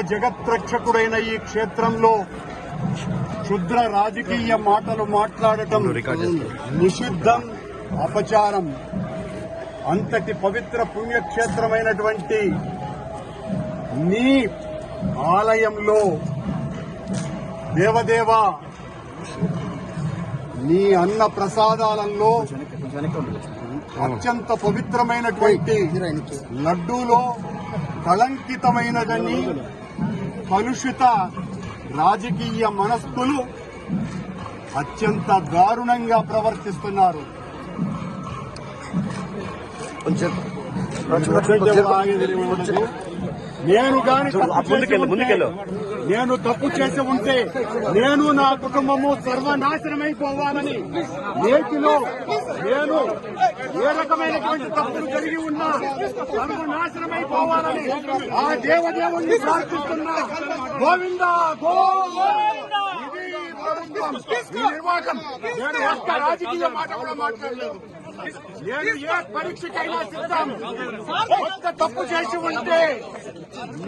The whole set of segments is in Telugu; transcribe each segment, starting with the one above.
జగత్రక్షకుడైన ఈ క్షేత్రంలో క్షుద్ర రాజకీయ మాటలు మాట్లాడటం నిషిద్ధం, అపచారం. అంతటి పవిత్ర పుణ్యక్షేత్రమైనటువంటి నీ ఆలయంలో దేవదేవ నీ అన్న ప్రసాదాలలో అత్యంత పవిత్రమైనటువంటి లడ్డూలో కళంకితమైనదని కలుషిత రాజకీయ మనస్కులు అత్యంత దారుణంగా ప్రవర్తిస్తున్నారు. నేను గాని నేను తప్పు చేసి ఉంటే నేను నా కుటుంబము సర్వనాశనమైపోవాలని, నేటిలో నేను ఏ రకమైనటువంటి తప్పులు కలిగి ఉన్నా సర్వనాశనమైపోవాలని ఆ దేవదేవుణ్ణి ప్రార్థిస్తున్నా. గోవిందా గోవిందా. ఈ నిర్వాహకం నేను ఒక్క రాజకీయ మాట కూడా మాట్లాడలేదు. నేను ఏ పరీక్షకైనా సిద్ధం. ఒక్క తప్పు చేసి ఉంటే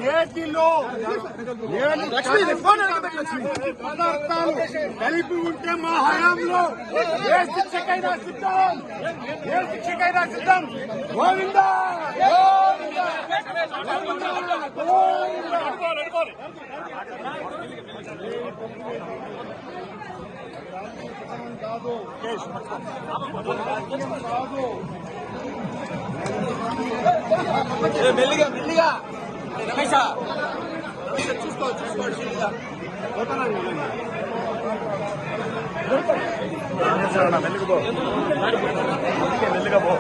నేటిలో నేను పదార్థాలు కలిపి ఉంటే మా హయాంలో ఏ శిక్షకైనా సిద్ధం, ఏ శిక్షకైనా సిద్ధం. గోవిందా మెల్లిగా మెల్లిగా రమేష చూసుకోండి మెల్లిగా పో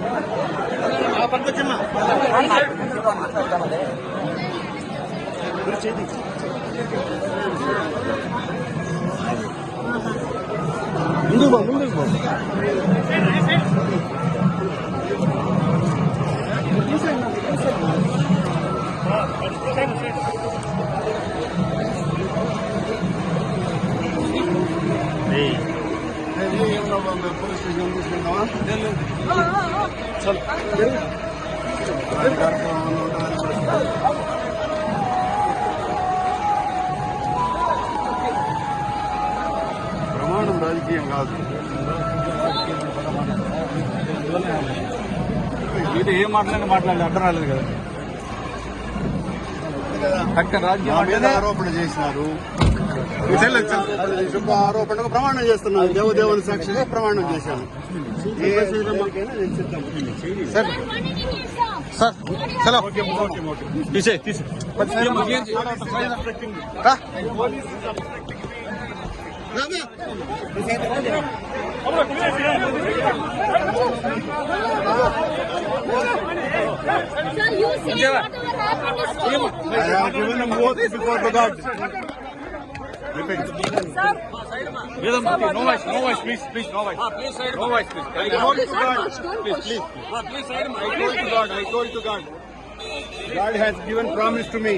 పంపించమ్మా. ముందుకు పో, ముందుకు పో. పోలీస్ స్టేషన్ తీసుకుంటావా? ప్రమాణం రాజకీయం కాదు. ఇది ఏం మాట్లాడలేదు అర్థం రాలేదు కదా. రాజకీయ ఆరోపణ చేసినారు, శుభ ఆరోపణకు ప్రమాణం చేస్తున్నారు. దేవదేవుని సాక్షిగా ప్రమాణం చేశాను. సార్ సార్ చలో తీసే No voice, please, no voice. No voice, please. I told to God, please. I told to God. God has given promise to me.